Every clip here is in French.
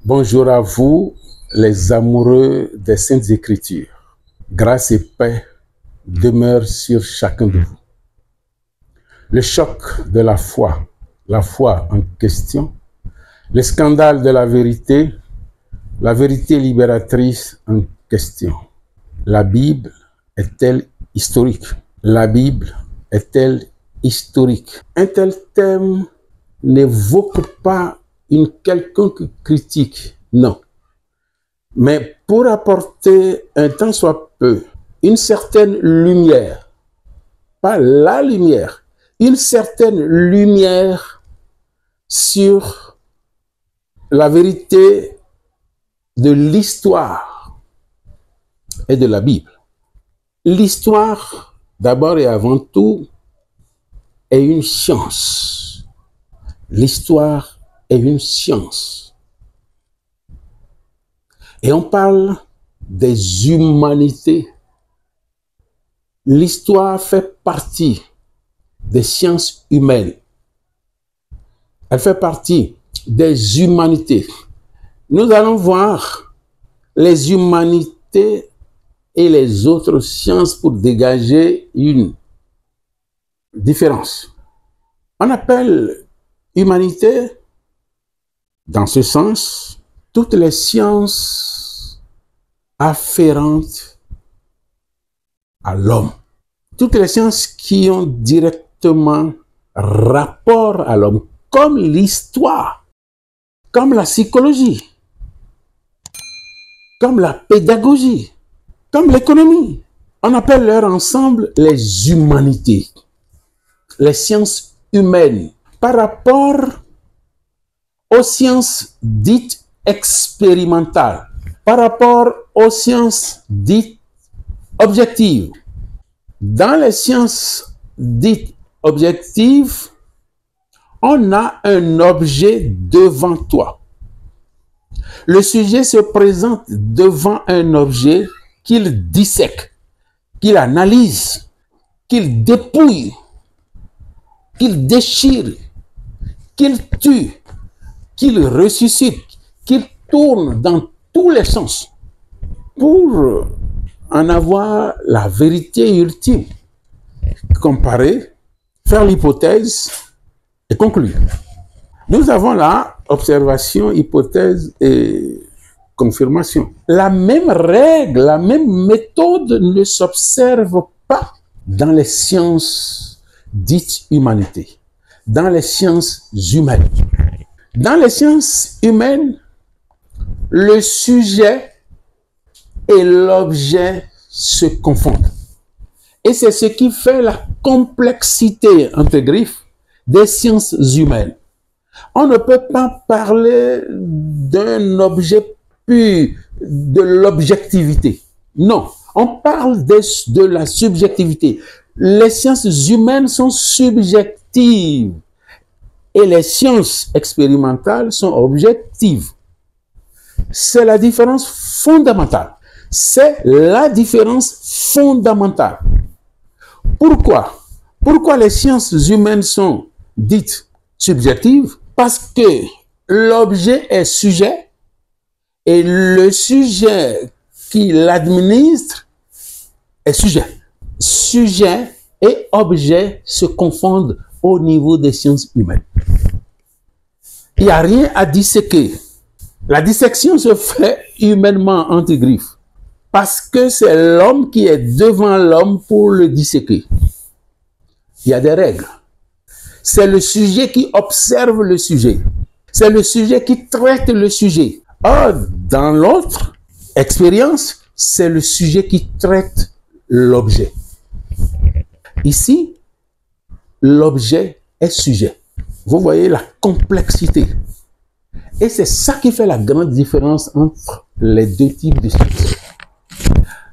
Bonjour à vous, les amoureux des Saintes Écritures. Grâce et paix demeurent sur chacun de vous. Le choc de la foi en question, le scandale de la vérité libératrice en question. La Bible est-elle historique? La Bible est-elle historique? Un tel thème n'évoque pas une quelconque critique, non. Mais pour apporter un tant soit peu une certaine lumière, pas la lumière, une certaine lumière sur la vérité de l'histoire et de la Bible. L'histoire, d'abord et avant tout, est une science. L'histoire est une science. Et on parle des humanités. L'histoire fait partie des sciences humaines. Elle fait partie des humanités. Nous allons voir les humanités et les autres sciences pour dégager une différence. On appelle humanité, dans ce sens, toutes les sciences afférentes à l'homme. Toutes les sciences qui ont directement rapport à l'homme, comme l'histoire, comme la psychologie, comme la pédagogie, comme l'économie. On appelle leur ensemble les humanités, les sciences humaines, par rapport aux sciences dites expérimentales, par rapport aux sciences dites objectives. Dans les sciences dites objectives, on a un objet devant toi. Le sujet se présente devant un objet qu'il dissèque, qu'il analyse, qu'il dépouille, qu'il déchire, qu'il tue, qu'il ressuscite, qu'il tourne dans tous les sens pour en avoir la vérité ultime, comparer, faire l'hypothèse et conclure. Nous avons là observation, hypothèse et confirmation. La même règle, la même méthode ne s'observe pas dans les sciences dites humanité, dans les sciences humaines. Dans les sciences humaines, le sujet et l'objet se confondent. Et c'est ce qui fait la complexité, entre griffes, des sciences humaines. On ne peut pas parler d'un objet pur, de l'objectivité. Non, on parle de la subjectivité. Les sciences humaines sont subjectives et les sciences expérimentales sont objectives. C'est la différence fondamentale. C'est la différence fondamentale. Pourquoi? Pourquoi les sciences humaines sont dites subjectives? Parce que l'objet est sujet et le sujet qui l'administre est sujet. Sujet et objet se confondent au niveau des sciences humaines. Il n'y a rien à disséquer. La dissection se fait humainement entre griffes. Parce que c'est l'homme qui est devant l'homme pour le disséquer. Il y a des règles. C'est le sujet qui observe le sujet. C'est le sujet qui traite le sujet. Or, dans l'autre expérience, c'est le sujet qui traite l'objet. Ici, l'objet est sujet. Vous voyez la complexité. Et c'est ça qui fait la grande différence entre les deux types de sciences.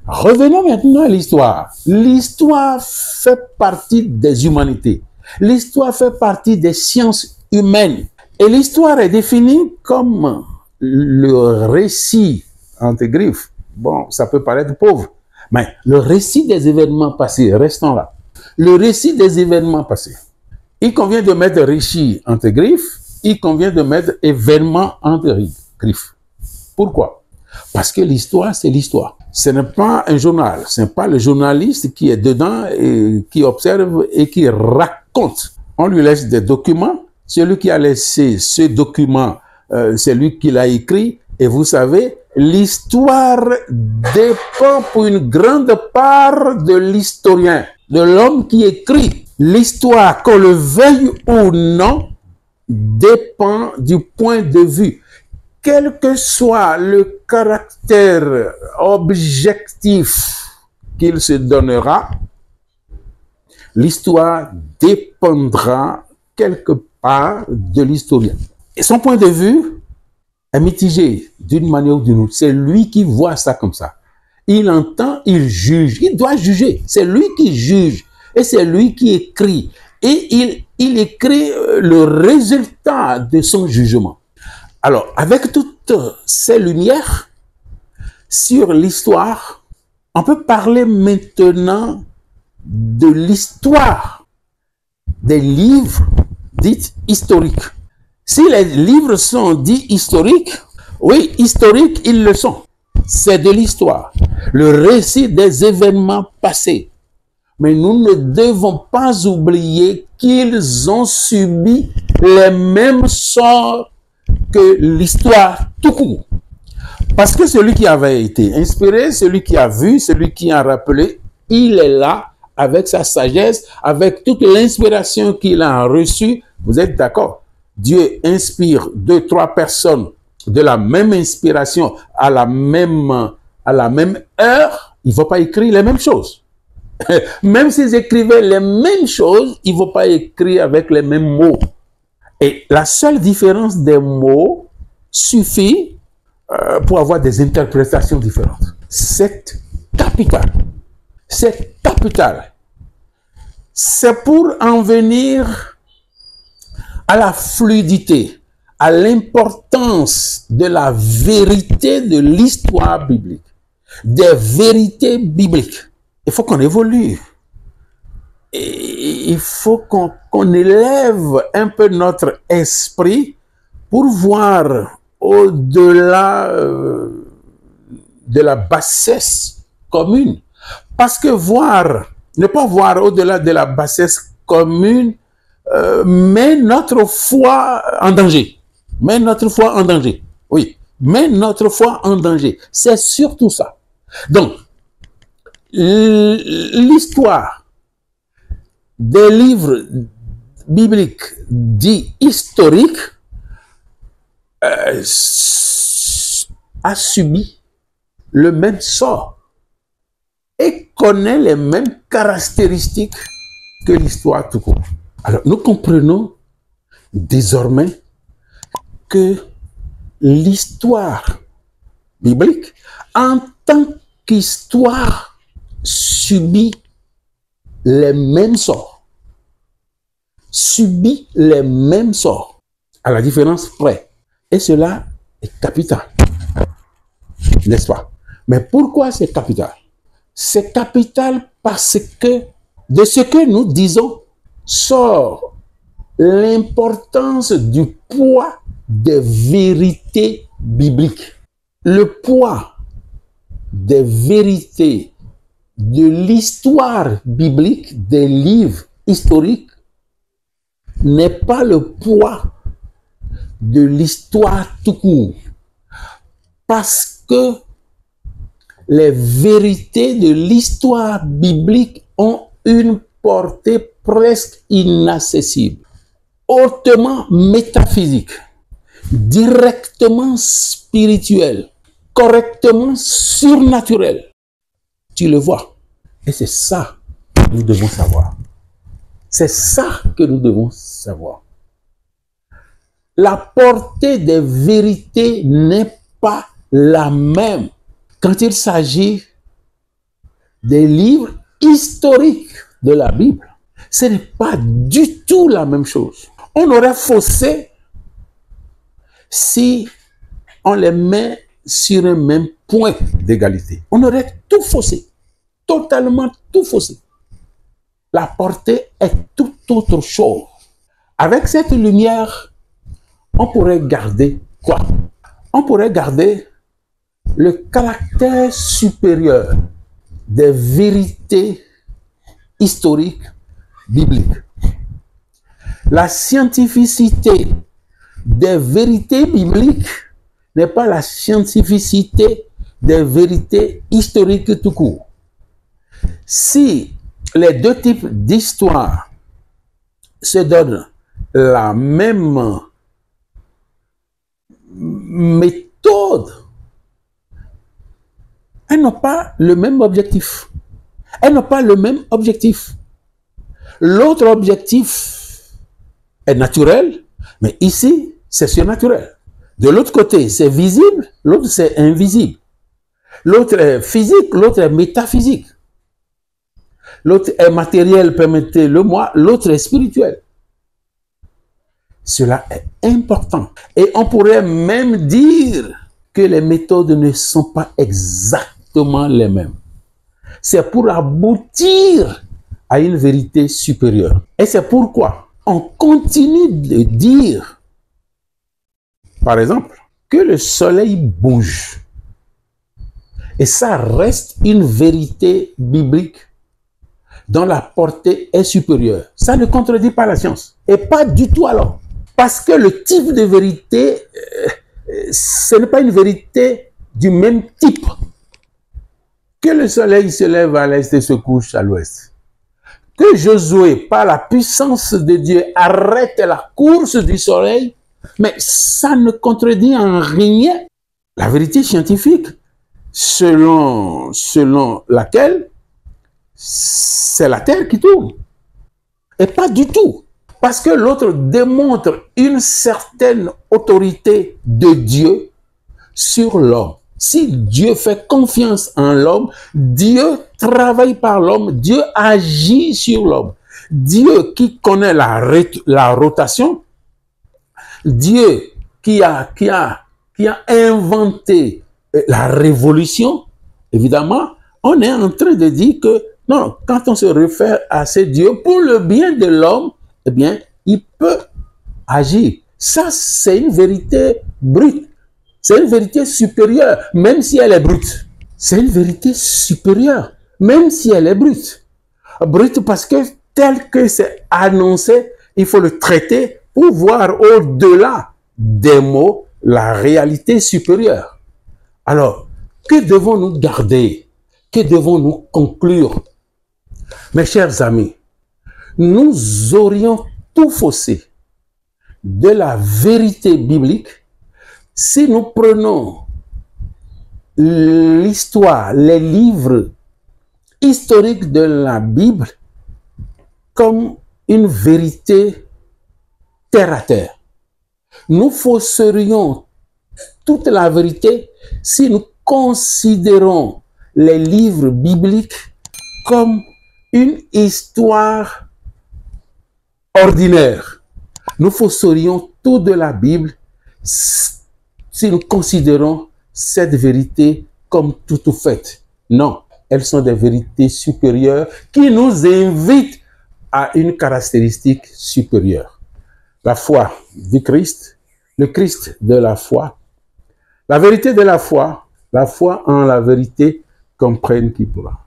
Revenons maintenant à l'histoire. L'histoire fait partie des humanités. L'histoire fait partie des sciences humaines. Et l'histoire est définie comme le récit, entre griffes. Bon, ça peut paraître pauvre, mais le récit des événements passés, restons là. Le récit des événements passés. Il convient de mettre récit entre griffes, il convient de mettre événement entre griffes. Pourquoi? Parce que l'histoire, c'est l'histoire. Ce n'est pas un journal. Ce n'est pas le journaliste qui est dedans et qui observe et qui raconte. On lui laisse des documents. Celui qui a laissé ce document, c'est lui qui l'a écrit. Et vous savez, l'histoire dépend pour une grande part de l'historien, de l'homme qui écrit. L'histoire, qu'on le veuille ou non, dépend du point de vue. Quel que soit le caractère objectif qu'il se donnera, l'histoire dépendra quelque part de l'historien. Et son point de vue est mitigé d'une manière ou d'une autre. C'est lui qui voit ça comme ça. Il entend, il juge. Il doit juger. C'est lui qui juge. Et c'est lui qui écrit. Et il écrit le résultat de son jugement. Alors, avec toutes ces lumières sur l'histoire, on peut parler maintenant de l'histoire des livres dits historiques. Si les livres sont dits historiques, oui, historiques, ils le sont. C'est de l'histoire, le récit des événements passés. Mais nous ne devons pas oublier qu'ils ont subi les mêmes sorts que l'histoire tout court. Parce que celui qui avait été inspiré, celui qui a vu, celui qui a rappelé, il est là avec sa sagesse, avec toute l'inspiration qu'il a reçue. Vous êtes d'accord? Dieu inspire 2, 3 personnes de la même inspiration à la même heure. Il ne va pas écrire les mêmes choses. Même s'ils écrivaient les mêmes choses, il ne va pas écrire avec les mêmes mots. Et la seule différence des mots suffit pour avoir des interprétations différentes. C'est capital. C'est capital. C'est pour en venir à la fluidité, à l'importance de la vérité de l'histoire biblique, des vérités bibliques. Il faut qu'on évolue. Et il faut qu'on élève un peu notre esprit pour voir au-delà de la bassesse commune. Parce que ne pas voir au-delà de la bassesse commune, met notre foi en danger. Met notre foi en danger. Oui, met notre foi en danger. C'est surtout ça. Donc, l'histoire des livres bibliques dits historiques a subi le même sort et connaît les mêmes caractéristiques que l'histoire tout court. Alors, nous comprenons désormais que l'histoire biblique, en tant qu'histoire, subit les mêmes sorts. Subit les mêmes sorts. À la différence près. Et cela est capital. N'est-ce pas? Mais pourquoi c'est capital? C'est capital parce que de ce que nous disons sort l'importance du poids des vérités bibliques. Le poids des vérités de l'histoire biblique, des livres historiques, n'est pas le poids de l'histoire tout court. Parce que les vérités de l'histoire biblique ont une portée presque inaccessible, hautement métaphysique, directement spirituelle, correctement surnaturelle. Tu le vois. Et c'est ça que nous devons savoir. C'est ça que nous devons savoir. La portée des vérités n'est pas la même quand il s'agit des livres historiques de la Bible. Ce n'est pas du tout la même chose. On aurait faussé si on les met sur un même point d'égalité. On aurait tout faussé, totalement tout faussé. La portée est tout autre chose. Avec cette lumière, on pourrait garder quoi? On pourrait garder le caractère supérieur des vérités historiques bibliques. La scientificité des vérités bibliques n'est pas la scientificité des vérités historiques tout court. Si les deux types d'histoire se donnent la même méthode, elles n'ont pas le même objectif. Elles n'ont pas le même objectif. L'autre objectif est naturel, mais ici, c'est surnaturel. De l'autre côté, c'est visible, l'autre, c'est invisible. L'autre est physique, l'autre est métaphysique. L'autre est matériel, permettez-le-moi, l'autre est spirituel. Cela est important. Et on pourrait même dire que les méthodes ne sont pas exactement les mêmes. C'est pour aboutir à une vérité supérieure. Et c'est pourquoi on continue de dire, par exemple, que le soleil bouge. Et ça reste une vérité biblique dont la portée est supérieure. Ça ne contredit pas la science. Et pas du tout alors. Parce que le type de vérité, ce n'est pas une vérité du même type. Que le soleil se lève à l'est et se couche à l'ouest. Que Josué, par la puissance de Dieu, arrête la course du soleil, mais ça ne contredit en rien la vérité scientifique selon laquelle c'est la Terre qui tourne. Et pas du tout. Parce que l'autre démontre une certaine autorité de Dieu sur l'homme. Si Dieu fait confiance en l'homme, Dieu travaille par l'homme, Dieu agit sur l'homme. Dieu qui connaît la rotation, Dieu qui a inventé la révolution, évidemment, on est en train de dire que non, quand on se réfère à ce Dieu pour le bien de l'homme, eh bien, il peut agir. Ça, c'est une vérité brute. C'est une vérité supérieure, même si elle est brute. C'est une vérité supérieure, même si elle est brute. Brute parce que tel que c'est annoncé, il faut le traiter pour voir au-delà des mots la réalité supérieure. Alors, que devons-nous garder? Que devons-nous conclure? Mes chers amis, nous aurions tout faussé de la vérité biblique si nous prenons l'histoire, les livres historiques de la Bible comme une vérité terre à terre. Nous fausserions toute la vérité si nous considérons les livres bibliques comme une histoire ordinaire. Nous fausserions tout de la Bible si nous considérons cette vérité comme toute faite. Non, elles sont des vérités supérieures qui nous invitent à une caractéristique supérieure. La foi du Christ, le Christ de la foi, la vérité de la foi en la vérité, comprenne qui pourra.